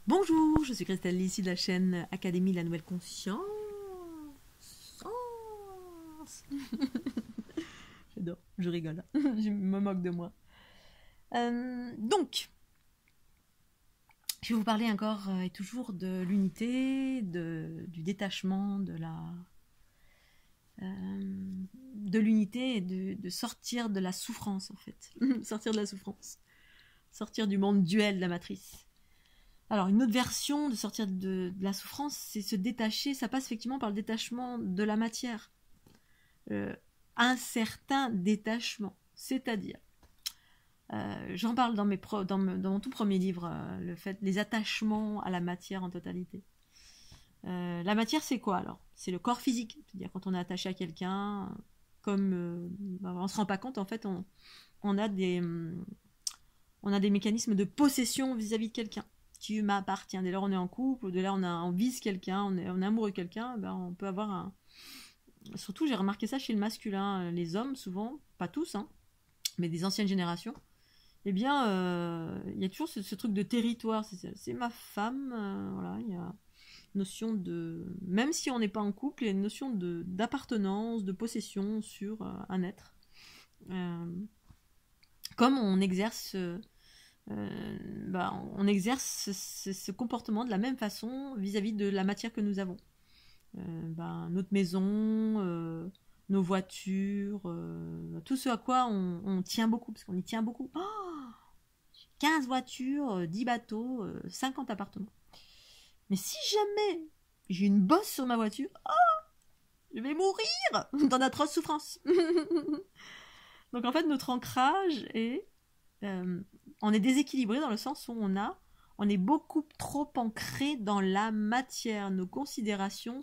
Bonjour, je suis Christelle, ici de la chaîne Académie de la Nouvelle Conscience. J'adore, je rigole, je me moque de moi. Donc, je vais vous parler encore et toujours de l'unité, du détachement, de l'unité et de sortir de la souffrance en fait. Sortir de la souffrance. Sortir du monde duel de la matrice. Alors, une autre version de sortir de la souffrance, c'est se détacher. Ça passe effectivement par le détachement de la matière. Un certain détachement. C'est-à-dire, j'en parle dans mon tout premier livre, les attachements à la matière en totalité. La matière, c'est quoi alors? C'est le corps physique. C'est-à-dire, quand on est attaché à quelqu'un, comme on ne se rend pas compte, en fait, on a des mécanismes de possession vis-à-vis de quelqu'un. Tu m'appartiens. Dès lors on est en couple, dès lors on vise quelqu'un, on est amoureux de quelqu'un, ben on peut avoir un... Surtout, j'ai remarqué ça chez le masculin. Les hommes, souvent, pas tous, hein, mais des anciennes générations, eh bien, y a toujours ce truc de territoire. C'est ma femme, voilà, il y a une notion de... Même si on n'est pas en couple, il y a une notion d'appartenance, de possession sur un être. Comme on exerce... on exerce ce comportement de la même façon vis-à-vis de la matière que nous avons. Notre maison, nos voitures, tout ce à quoi on tient beaucoup, parce qu'on y tient beaucoup. Oh, 15 voitures, 10 bateaux, 50 appartements. Mais si jamais j'ai une bosse sur ma voiture, oh, je vais mourir dans d'atroces souffrances. Donc en fait, notre ancrage est... on est déséquilibré dans le sens où on est beaucoup trop ancré dans la matière. Nos considérations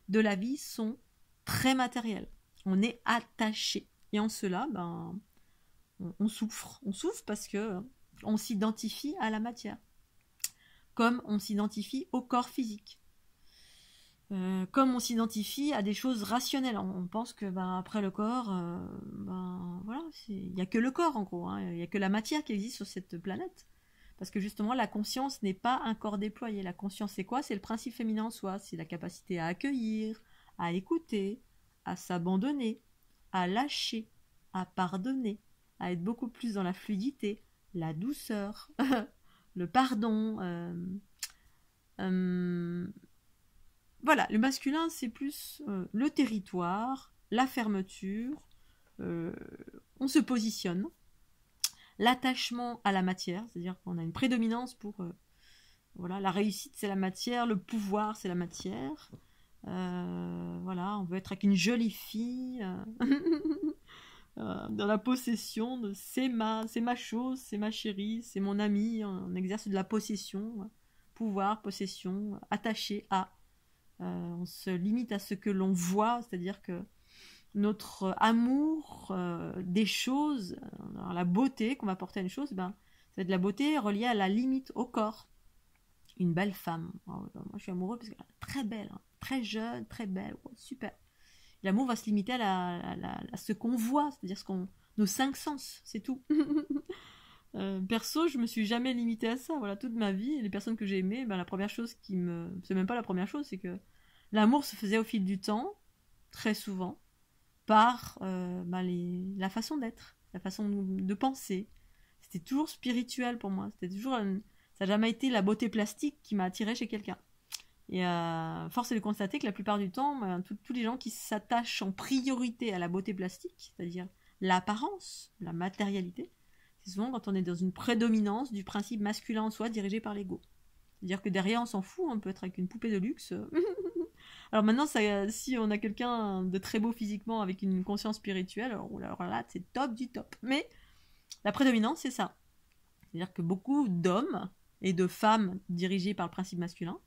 de la vie sont très matérielles. On est attaché. Et en cela, on souffre. On souffre parce que on s'identifie à la matière. Comme on s'identifie au corps physique. Comme on s'identifie à des choses rationnelles. On pense que après le corps, voilà, il n'y a que le corps en gros, hein. Il n'y a que la matière qui existe sur cette planète. Parce que justement, la conscience n'est pas un corps déployé. La conscience, c'est quoi? C'est le principe féminin en soi. C'est la capacité à accueillir, à écouter, à s'abandonner, à lâcher, à pardonner, à être beaucoup plus dans la fluidité, la douceur, le pardon. Voilà, le masculin, c'est plus le territoire, la fermeture, on se positionne, l'attachement à la matière, c'est-à-dire qu'on a une prédominance pour... voilà, la réussite, c'est la matière, le pouvoir, c'est la matière. Voilà, on veut être avec une jolie fille, dans la possession de c'est ma chose, c'est ma chérie, c'est mon ami, on exerce de la possession, pouvoir, possession, attaché à... on se limite à ce que l'on voit, c'est-à-dire que notre amour des choses, la beauté qu'on va porter à une chose, ça va être de la beauté reliée à la limite, au corps. Une belle femme. Moi, je suis amoureux parce qu'elle est très belle, hein, très jeune, très belle, oh, super. L'amour va se limiter à ce qu'on voit, c'est-à-dire nos cinq sens, c'est tout. Perso, je me suis jamais limitée à ça. Voilà, toute ma vie, les personnes que j'ai aimées, la première chose c'est même pas la première chose, c'est que l'amour se faisait au fil du temps, très souvent, par la façon d'être, la façon de penser. C'était toujours spirituel pour moi. Ça n'a jamais été la beauté plastique qui m'a attirée chez quelqu'un. Et force est de constater que la plupart du temps, tous les gens qui s'attachent en priorité à la beauté plastique, c'est-à-dire l'apparence, la matérialité, c'est souvent quand on est dans une prédominance du principe masculin en soi dirigé par l'ego. C'est-à-dire que derrière, on s'en fout, on peut être avec une poupée de luxe. Alors maintenant, si on a quelqu'un de très beau physiquement avec une conscience spirituelle, alors là, c'est top du top. Mais la prédominance, c'est ça. C'est-à-dire que beaucoup d'hommes et de femmes dirigés par le principe masculin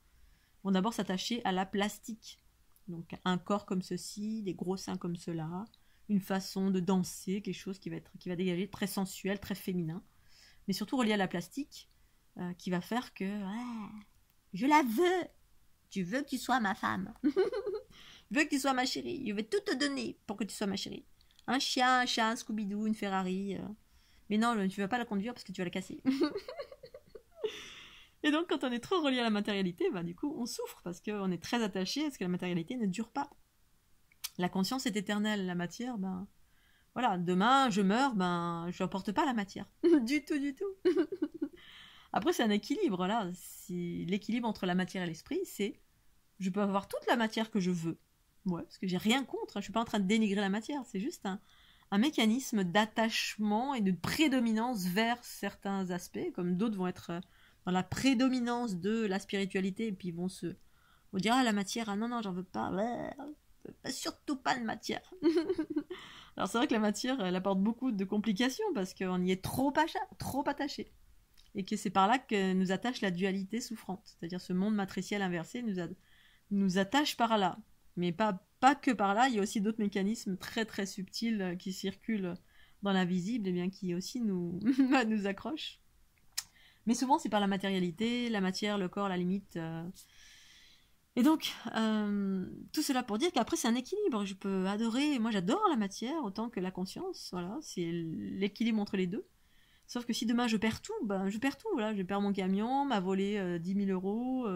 vont d'abord s'attacher à la plastique. Donc un corps comme ceci, des gros seins comme cela, une façon de danser, quelque chose qui va dégager très sensuel, très féminin. Mais surtout relié à la plastique, qui va faire que je la veux. Tu veux que tu sois ma femme. Je veux que tu sois ma chérie. Je vais tout te donner pour que tu sois ma chérie. Un chien, un chat, un Scooby-Doo, une Ferrari. Mais non, tu ne vas pas la conduire parce que tu vas la casser. Et donc, quand on est trop relié à la matérialité, du coup, on souffre parce qu'on est très attaché à ce que la matérialité ne dure pas. La conscience est éternelle, la matière, voilà, demain je meurs, je n'apporte pas la matière. Du tout, du tout. Après, c'est un équilibre, là. L'équilibre entre la matière et l'esprit, c'est je peux avoir toute la matière que je veux. Ouais, parce que j'ai rien contre, je suis pas en train de dénigrer la matière, c'est juste un mécanisme d'attachement et de prédominance vers certains aspects, comme d'autres vont être dans la prédominance de la spiritualité, et puis vont dire ah la matière, ah non non j'en veux pas, ouais, surtout pas de matière. Alors c'est vrai que la matière elle apporte beaucoup de complications parce qu'on y est trop attaché. Et que c'est par là que nous attache la dualité souffrante, c'est-à-dire ce monde matriciel inversé nous attache par là. Mais pas que par là, il y a aussi d'autres mécanismes très très subtils qui circulent dans l'invisible et bien qui aussi nous, nous accrochent. Mais souvent c'est par la matérialité, la matière, le corps, la limite. Et donc, tout cela pour dire qu'après c'est un équilibre. Je peux adorer, moi j'adore la matière autant que la conscience. Voilà, c'est l'équilibre entre les deux. Sauf que si demain je perds tout, je perds tout. Voilà. Je perds mon camion, m'a volé 10 000 euros,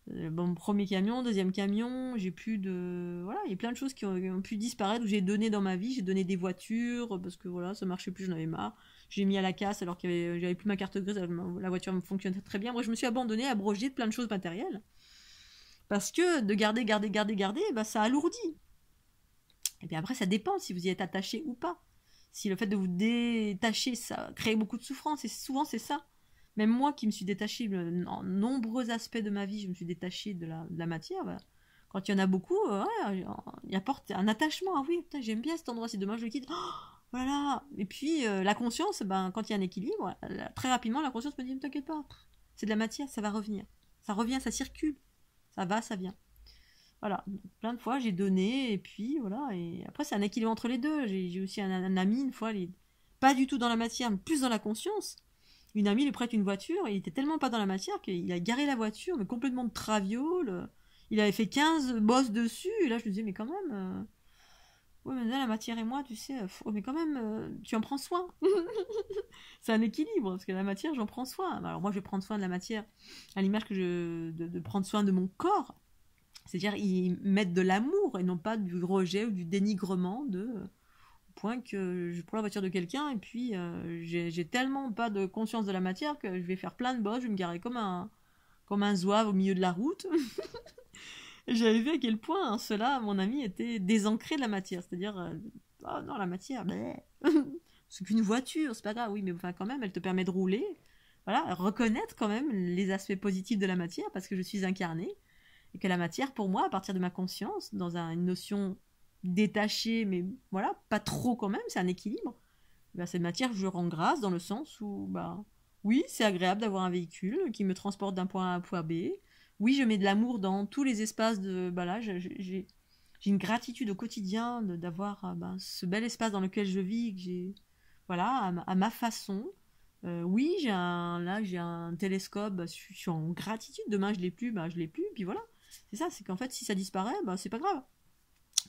mon premier camion, deuxième camion, j'ai plus de... Voilà, il y a plein de choses qui ont pu disparaître, où j'ai donné dans ma vie, j'ai donné des voitures, parce que voilà, ça marchait plus, j'en avais marre. J'ai mis à la casse alors que j'avais plus ma carte grise, la voiture me fonctionnait très bien. Moi, je me suis abandonnée, abrogée de plein de choses matérielles. Parce que de garder, ça alourdit. Et bien après, ça dépend si vous y êtes attaché ou pas. Si le fait de vous détacher, ça crée beaucoup de souffrance, et souvent c'est ça. Même moi qui me suis détachée en nombreux aspects de ma vie, je me suis détachée de la matière. Quand il y en a beaucoup, il apporte un attachement. Ah oui, putain, j'aime bien cet endroit, si demain je le quitte, oh, voilà. Et puis la conscience, quand il y a un équilibre, très rapidement la conscience me dit, ne t'inquiète pas, c'est de la matière, ça va revenir. Ça revient, ça circule. Ça va, ça vient. Voilà, plein de fois j'ai donné, et puis voilà, et après c'est un équilibre entre les deux. J'ai aussi un ami, une fois, pas du tout dans la matière, mais plus dans la conscience. Une amie lui prête une voiture, et il était tellement pas dans la matière qu'il a garé la voiture, mais complètement de traviole. Il avait fait 15 bosses dessus, et là je lui disais, mais quand même, ouais, mais là, la matière et moi, tu sais, mais quand même, tu en prends soin. C'est un équilibre, parce que la matière, j'en prends soin. Alors moi, je vais prendre soin de la matière à l'image de prendre soin de mon corps. C'est-à-dire, ils mettent de l'amour et non pas du rejet ou du dénigrement au point que je prends la voiture de quelqu'un et puis j'ai tellement pas de conscience de la matière que je vais faire plein de bosses, je vais me garer comme un zouave au milieu de la route. Et j'avais vu à quel point cela, mon ami, était désancré de la matière. C'est-à-dire, oh non, la matière, c'est qu'une voiture, c'est pas grave. Oui, mais enfin, quand même, elle te permet de rouler. Voilà, reconnaître quand même les aspects positifs de la matière parce que je suis incarnée. Et que la matière, pour moi, à partir de ma conscience, dans une notion détachée, mais voilà, pas trop quand même, c'est un équilibre. Cette matière, je rends grâce dans le sens où, oui, c'est agréable d'avoir un véhicule qui me transporte d'un point A à un point B. Oui, je mets de l'amour dans tous les espaces de. Là, j'ai une gratitude au quotidien d'avoir ce bel espace dans lequel je vis, que j'ai, voilà, à ma façon. Oui, j'ai un télescope, je suis en gratitude. Demain, je l'ai plus, je l'ai plus. Puis voilà. C'est ça, c'est qu'en fait, si ça disparaît, c'est pas grave.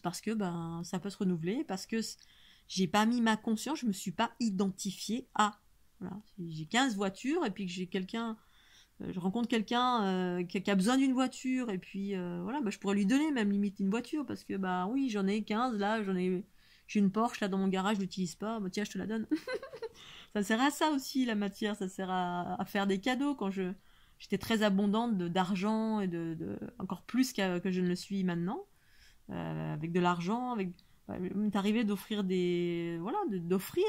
Parce que ça peut se renouveler, parce que j'ai pas mis ma conscience, je me suis pas identifiée à. Voilà. J'ai 15 voitures, et puis que j'ai quelqu'un, je rencontre quelqu'un qui a besoin d'une voiture, et puis voilà, je pourrais lui donner même limite une voiture, parce que oui, j'en ai 15, là, j'ai une Porsche là dans mon garage, je l'utilise pas, tiens, je te la donne. Ça sert à ça aussi, la matière, ça sert à faire des cadeaux. Quand j'étais très abondante d'argent et encore plus que je ne le suis maintenant, avec de l'argent, m'est arrivé d'offrir d'offrir,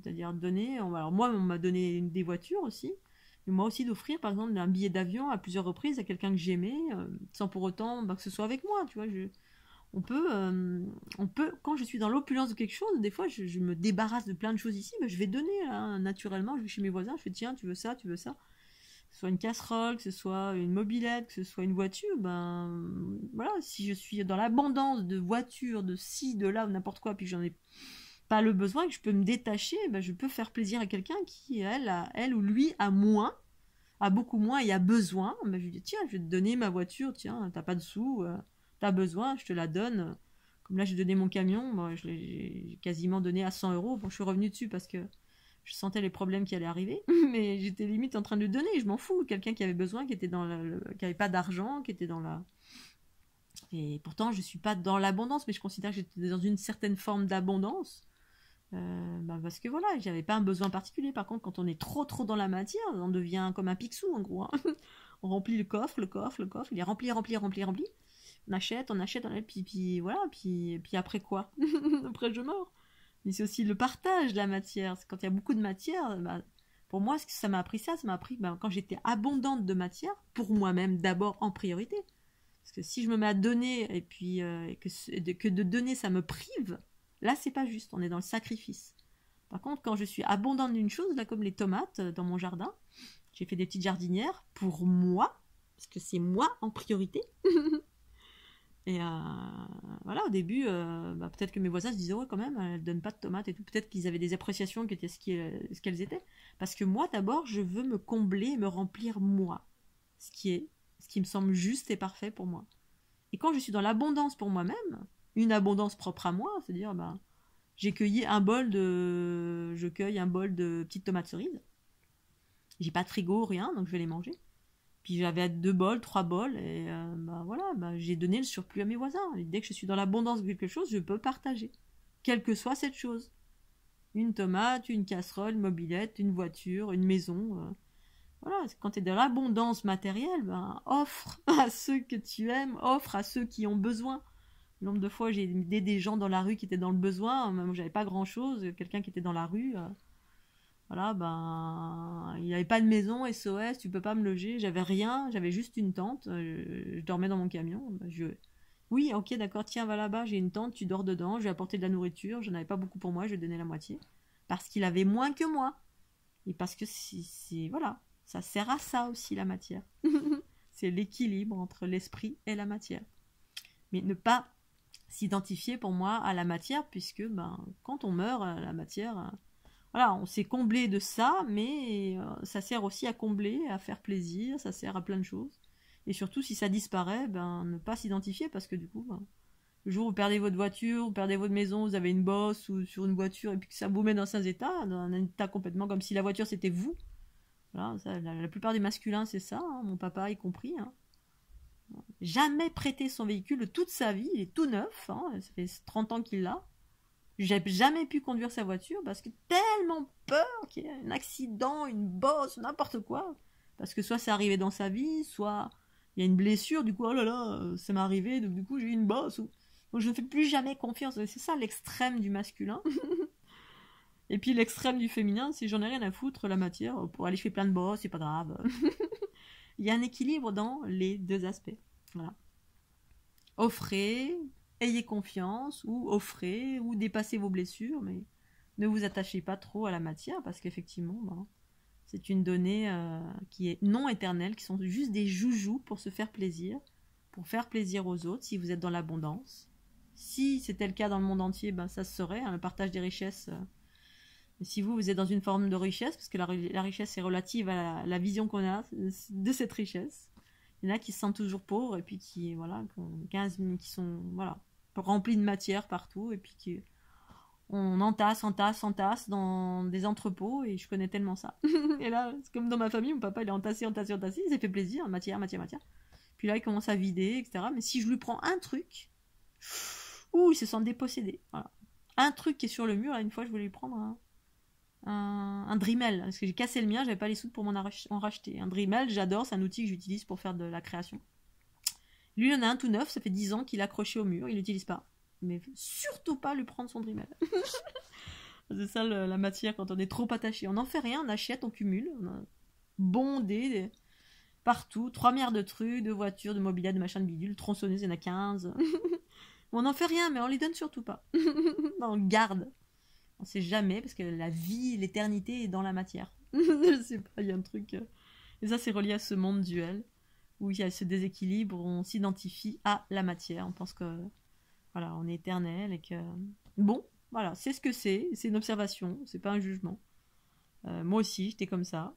c'est-à-dire donner. Alors moi, on m'a donné des voitures aussi, mais moi aussi d'offrir, par exemple, un billet d'avion à plusieurs reprises à quelqu'un que j'aimais, sans pour autant que ce soit avec moi, tu vois. On peut, quand je suis dans l'opulence de quelque chose, des fois, je me débarrasse de plein de choses ici, je vais donner, hein, naturellement. Je vais chez mes voisins, je fais tiens, tu veux ça, que ce soit une casserole, que ce soit une mobilette, que ce soit une voiture, voilà, si je suis dans l'abondance de voitures, de ci, de là, ou n'importe quoi, puis que j'en ai pas le besoin, que je peux me détacher, je peux faire plaisir à quelqu'un qui, elle ou lui, a beaucoup moins et a besoin. Je lui dis, tiens, je vais te donner ma voiture, tiens, t'as pas de sous, t'as besoin, je te la donne. Comme là, j'ai donné mon camion, moi, je l'ai quasiment donné à 100 euros. Bon, je suis revenue dessus parce que Je sentais les problèmes qui allaient arriver, mais j'étais limite en train de donner, je m'en fous. Quelqu'un qui avait besoin, qui avait pas d'argent, qui était dans la... Et pourtant, je suis pas dans l'abondance, mais je considère que j'étais dans une certaine forme d'abondance. Parce que voilà, j'avais pas un besoin particulier. Par contre, quand on est trop dans la matière, on devient comme un picsou en gros. Hein. On remplit le coffre, il est rempli. On achète, puis voilà, puis après quoi? Après je meurs. Mais c'est aussi le partage de la matière. Quand il y a beaucoup de matière, pour moi, ce que ça m'a appris ça m'a appris quand j'étais abondante de matière, pour moi-même d'abord en priorité. Parce que si je me mets à donner et puis que de donner ça me prive, là c'est pas juste, on est dans le sacrifice. Par contre, quand je suis abondante d'une chose, là comme les tomates dans mon jardin, j'ai fait des petites jardinières pour moi, parce que c'est moi en priorité. Et voilà, au début, peut-être que mes voisins se disaient ouais quand même, elles donnent pas de tomates et tout. Peut-être qu'ils avaient des appréciations qui étaient ce qu'elles étaient. Parce que moi d'abord, je veux me combler, me remplir moi, ce qui me semble juste et parfait pour moi. Et quand je suis dans l'abondance pour moi-même, une abondance propre à moi, c'est-à-dire je cueille un bol de petites tomates cerises. J'ai pas de frigo, rien, donc je vais les manger. Puis j'avais 2 bols, 3 bols, et j'ai donné le surplus à mes voisins. Et dès que je suis dans l'abondance de quelque chose, je peux partager. Quelle que soit cette chose. Une tomate, une casserole, une mobilette, une voiture, une maison. Voilà, quand tu es dans l'abondance matérielle, offre à ceux que tu aimes, offre à ceux qui ont besoin. Le nombre de fois j'ai aidé des gens dans la rue qui étaient dans le besoin, moi j'avais pas grand chose, quelqu'un qui était dans la rue, il n'y avait pas de maison, SOS, tu peux pas me loger, j'avais rien, j'avais juste une tente, je dormais dans mon camion, oui, ok, d'accord, tiens, va là-bas, j'ai une tente, tu dors dedans, je vais apporter de la nourriture, j'en avais pas beaucoup pour moi, je vais donner la moitié, parce qu'il avait moins que moi, et parce que voilà, ça sert à ça aussi la matière, c'est l'équilibre entre l'esprit et la matière, mais ne pas s'identifier pour moi à la matière, puisque quand on meurt, la matière... Voilà, on s'est comblé de ça, mais ça sert aussi à combler, à faire plaisir, ça sert à plein de choses. Et surtout, si ça disparaît, ne pas s'identifier, parce que du coup, le jour où vous perdez votre voiture, vous perdez votre maison, vous avez une bosse ou sur une voiture, et puis que ça vous met dans un état complètement comme si la voiture c'était vous. Voilà, ça, la plupart des masculins, c'est ça, hein, mon papa y compris. Hein. Jamais prêté son véhicule toute sa vie, il est tout neuf, hein, ça fait 30 ans qu'il l'a. J'ai jamais pu conduire sa voiture parce que tellement peur qu'il y ait un accident, une bosse, n'importe quoi. Parce que soit c'est arrivé dans sa vie, soit il y a une blessure, du coup, oh là là, ça m'est arrivé, donc du coup j'ai eu une bosse. Donc je ne fais plus jamais confiance. C'est ça l'extrême du masculin. Et puis l'extrême du féminin, c'est j'en ai rien à foutre, la matière, pour aller je fais plein de bosses, c'est pas grave. Il y a un équilibre dans les deux aspects. Voilà. Offrez, ayez confiance, ou offrez, ou dépassez vos blessures, mais ne vous attachez pas trop à la matière, parce qu'effectivement, c'est une donnée qui est non éternelle, qui sont juste des joujoux pour se faire plaisir, pour faire plaisir aux autres, si vous êtes dans l'abondance. Si c'était le cas dans le monde entier, ça se serait, hein, le partage des richesses. Mais si vous êtes dans une forme de richesse, parce que la richesse est relative à la vision qu'on a de cette richesse, il y en a qui se sentent toujours pauvres, et puis qui sont remplis de matière partout, et puis on entasse dans des entrepôts, et je connais tellement ça. Et là, c'est comme dans ma famille, mon papa il est entassé, il s'est fait plaisir, matière. Puis là, il commence à vider, etc. Mais si je lui prends un truc, il se sent dépossédé. Voilà. Un truc qui est sur le mur, là, une fois, je voulais lui prendre un Dremel, parce que j'ai cassé le mien, j'avais pas les sous pour en racheter. Un Dremel, j'adore, c'est un outil que j'utilise pour faire de la création. Lui, il en a un tout neuf, ça fait 10 ans qu'il est accroché au mur, il l'utilise pas. Mais surtout pas lui prendre son Dremel. C'est ça la matière quand on est trop attaché. On n'en fait rien, on achète, on cumule, on a bondé partout, 3 milliards de trucs, de voitures, de mobilier, de machins de bidule, tronçonneuses, il y en a 15. On n'en fait rien, mais on les donne surtout pas. On le garde. On sait jamais, parce que la vie, l'éternité est dans la matière. Je sais pas, il y a un truc... Et ça, c'est relié à ce monde duel, où il y a ce déséquilibre, où on s'identifie à la matière. On pense que, voilà, on est éternel, et que... Bon, voilà, c'est ce que c'est une observation, c'est pas un jugement. Moi aussi, j'étais comme ça.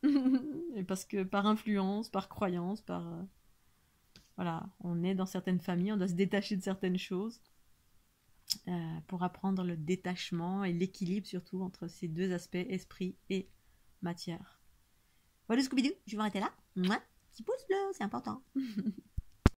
Et parce que par influence, par croyance, voilà, on est dans certaines familles, on doit se détacher de certaines choses. pour apprendre le détachement et l'équilibre surtout entre ces deux aspects, esprit et matière. Voilà Scooby-Doo, je vais m'arrêter là. Mouah, petit pouce bleu, c'est important.